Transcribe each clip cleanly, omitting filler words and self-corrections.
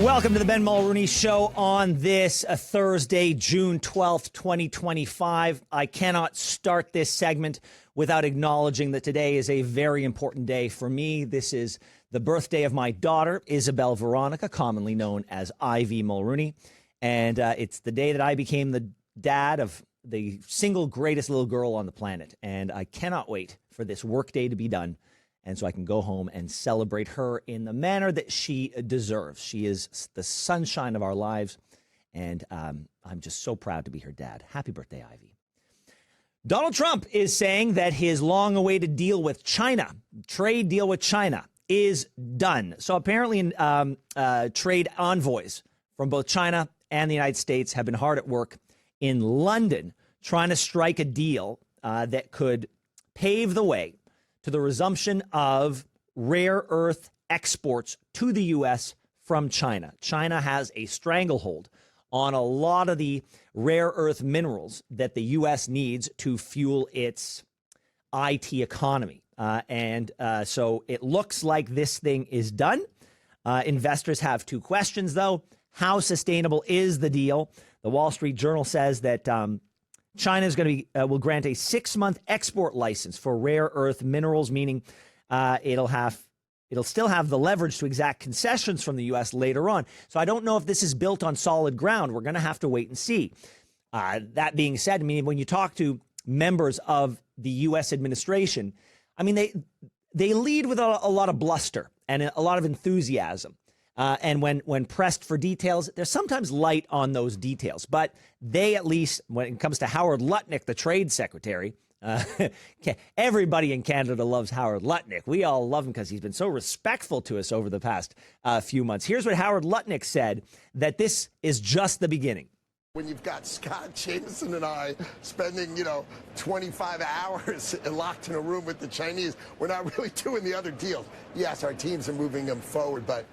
Welcome to the Ben Mulroney Show on this Thursday, June 12th, 2025. I cannot start this segment without acknowledging that today is a very important day for me. This is the birthday of my daughter, Isabel Veronica, commonly known as Ivy Mulroney. And it's the day that I became the dad of the single greatest little girl on the planet. And I cannot wait for this workday to be done, and so I can go home and celebrate her in the manner that she deserves. She is the sunshine of our lives, and I'm just so proud to be her dad. Happy birthday, Ivy. Donald Trump is saying that his long-awaited deal with China, trade deal with China, is done. So apparently trade envoys from both China and the United States have been hard at work in London trying to strike a deal that could pave the way to the resumption of rare earth exports to the U.S. from China. China has a stranglehold on a lot of the rare earth minerals that the U.S. needs to fuel its IT economy. So it looks like this thing is done. Investors have two questions, though. How sustainable is the deal? The Wall Street Journal says that China is going to will grant a 6-month export license for rare earth minerals, meaning it'll still have the leverage to exact concessions from the U.S. later on. So I don't know if this is built on solid ground. We're going to have to wait and see. That being said, I mean, when you talk to members of the U.S. administration, I mean, they lead with a lot of bluster and a lot of enthusiasm. And when pressed for details, they're sometimes light on those details. But they, at least when it comes to Howard Lutnick, the trade secretary, everybody in Canada loves Howard Lutnick. We all love him because he's been so respectful to us over the past few months. Here's what Howard Lutnick said, that this is just the beginning. When you've got Scott, Jameson, and I spending, 25 hours locked in a room with the Chinese, we're not really doing the other deals. Yes, our teams are moving them forward, but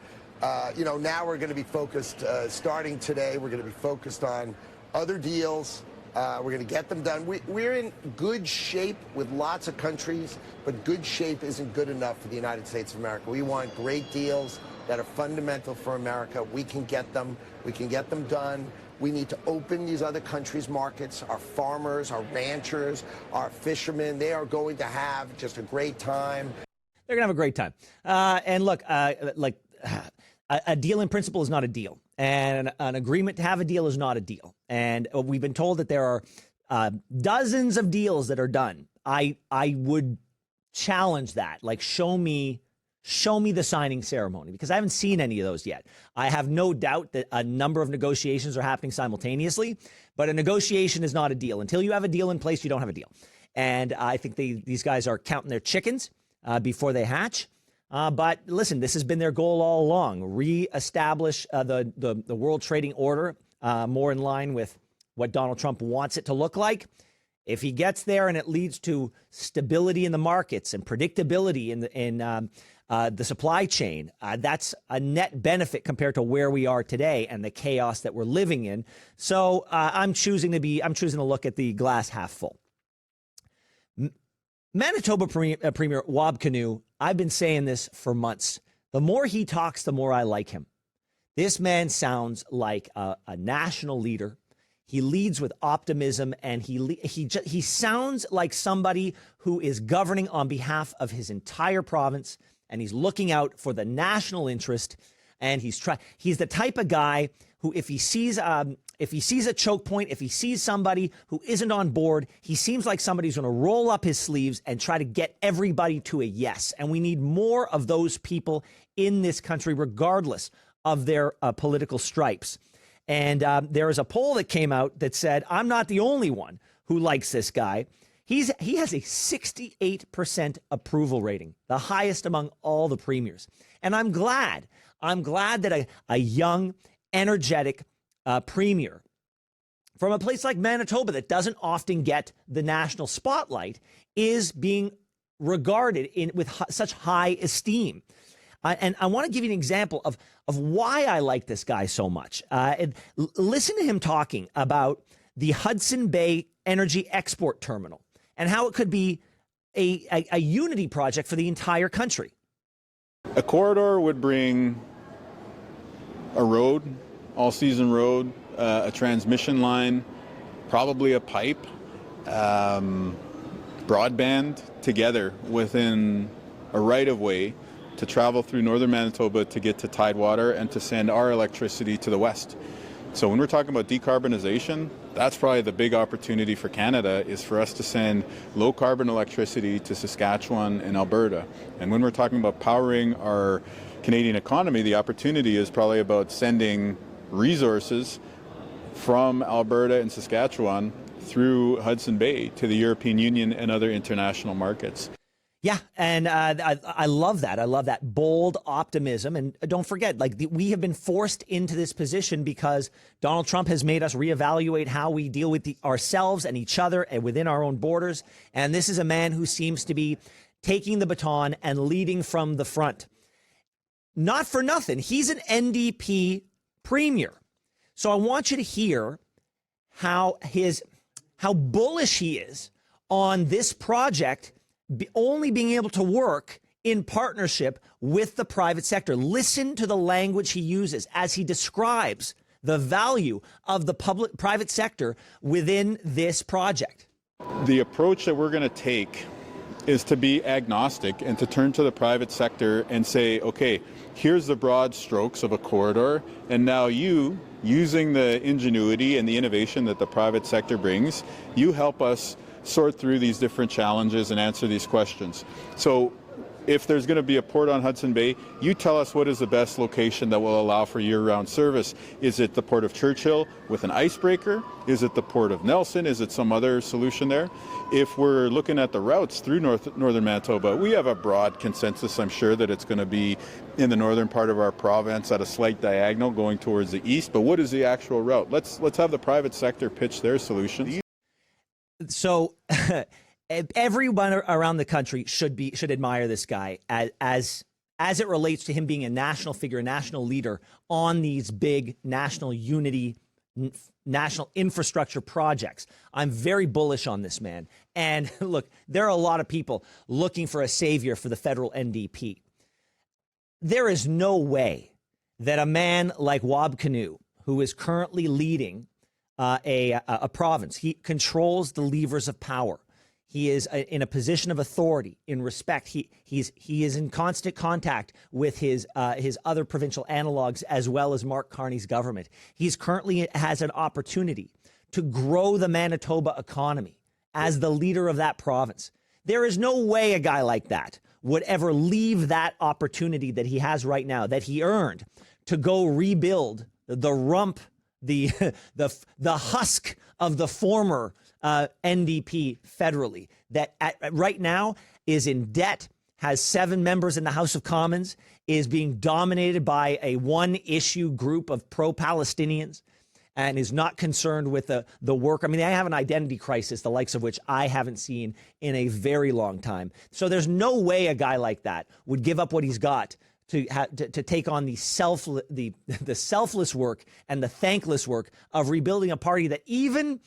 now we're going to be focused, starting today, we're going to be focused on other deals. We're going to get them done. We're in good shape with lots of countries, but good shape isn't good enough for the United States of America. We want great deals that are fundamental for America. We can get them. We can get them done. We need to open these other countries' markets. Our farmers, our ranchers, our fishermen, they are going to have just a great time. They're going to have a great time. And look, a deal in principle is not a deal, and an agreement to have a deal is not a deal. And we've been told that there are dozens of deals that are done. I would challenge that. Like, show me the signing ceremony, because I haven't seen any of those yet. I have no doubt that a number of negotiations are happening simultaneously, but a negotiation is not a deal. Until you have a deal in place, you don't have a deal. And I think these guys are counting their chickens before they hatch. But listen, this has been their goal all along: reestablish the world trading order more in line with what Donald Trump wants it to look like. If he gets there and it leads to stability in the markets and predictability in the supply chain, that's a net benefit compared to where we are today and the chaos that we're living in. So I'm choosing to look at the glass half full. Manitoba Premier Wab Kinew, I've been saying this for months. The more he talks, the more I like him. This man sounds like a national leader. He leads with optimism, and he sounds like somebody who is governing on behalf of his entire province, and he's looking out for the national interest. And he's the type of guy who, if he sees a choke point, if he sees somebody who isn't on board, he seems like somebody who's going to roll up his sleeves and try to get everybody to a yes. And we need more of those people in this country, regardless of their political stripes. And there is a poll that came out that said, I'm not the only one who likes this guy. He has a 68% approval rating, the highest among all the premiers. And I'm glad that a young, energetic premier from a place like Manitoba that doesn't often get the national spotlight is being regarded with such high esteem. And I want to give you an example of why I like this guy so much. Listen to him talking about the Hudson Bay Energy Export Terminal and how it could be a unity project for the entire country. A corridor would bring a road, all-season road, a transmission line, probably a pipe, broadband together within a right-of-way to travel through northern Manitoba to get to Tidewater and to send our electricity to the west. So when we're talking about decarbonization, that's probably the big opportunity for Canada, is for us to send low-carbon electricity to Saskatchewan and Alberta. And when we're talking about powering our Canadian economy, the opportunity is probably about sending resources from Alberta and Saskatchewan through Hudson Bay to the European Union and other international markets. Yeah, and I love that. I love that bold optimism. And don't forget, we have been forced into this position because Donald Trump has made us reevaluate how we deal with ourselves and each other and within our own borders. And this is a man who seems to be taking the baton and leading from the front. Not for nothing, he's an NDP premier. So I want you to hear how bullish he is on this project only being able to work in partnership with the private sector. Listen to the language he uses as he describes the value of the private sector within this project. The approach that we're going to take is to be agnostic and to turn to the private sector and say, okay, here's the broad strokes of a corridor, and now you, using the ingenuity and the innovation that the private sector brings, you help us sort through these different challenges and answer these questions. So if there's going to be a port on Hudson Bay, you tell us what is the best location that will allow for year-round service. Is it the Port of Churchill with an icebreaker? Is it the Port of Nelson? Is it some other solution there? If we're looking at the routes through northern Manitoba, we have a broad consensus, I'm sure, that it's going to be in the northern part of our province at a slight diagonal going towards the east. But what is the actual route? Let's have the private sector pitch their solutions. So everyone around the country should admire this guy as it relates to him being a national figure, a national leader on these big national unity, national infrastructure projects. I'm very bullish on this man. And look, there are a lot of people looking for a savior for the federal NDP. There is no way that a man like Wab Kinew, who is currently leading a province, he controls the levers of power. He is in a position of authority, in respect. He is in constant contact with his other provincial analogs, as well as Mark Carney's government. He's currently has an opportunity to grow the Manitoba economy as the leader of that province. There is no way a guy like that would ever leave that opportunity that he has right now, that he earned, to go rebuild the rump, the husk of the former NDP federally, that right now is in debt, has 7 members in the House of Commons, is being dominated by a one-issue group of pro-Palestinians, and is not concerned with the work. I mean, they have an identity crisis, the likes of which I haven't seen in a very long time. So there's no way a guy like that would give up what he's got to take on the selfless work and the thankless work of rebuilding a party that even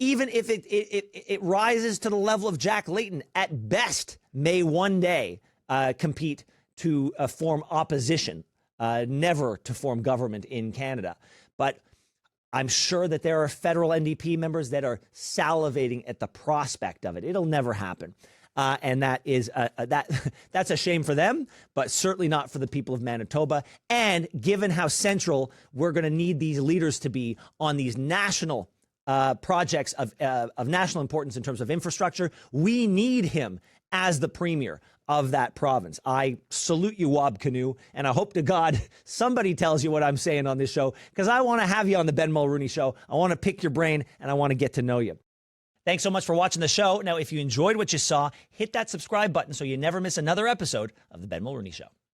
if it rises to the level of Jack Layton, at best may one day compete to form opposition, never to form government in Canada. But I'm sure that there are federal NDP members that are salivating at the prospect of it. It'll never happen. And that is that's a shame for them, but certainly not for the people of Manitoba. And given how central we're going to need these leaders to be on these national projects of national importance in terms of infrastructure, we need him as the premier of that province. I salute you, Wab Kinew, and I hope to God somebody tells you what I'm saying on this show, because I want to have you on the Ben Mulroney Show. I want to pick your brain, and I want to get to know you. Thanks so much for watching the show. Now, if you enjoyed what you saw, hit that subscribe button so you never miss another episode of the Ben Mulroney Show.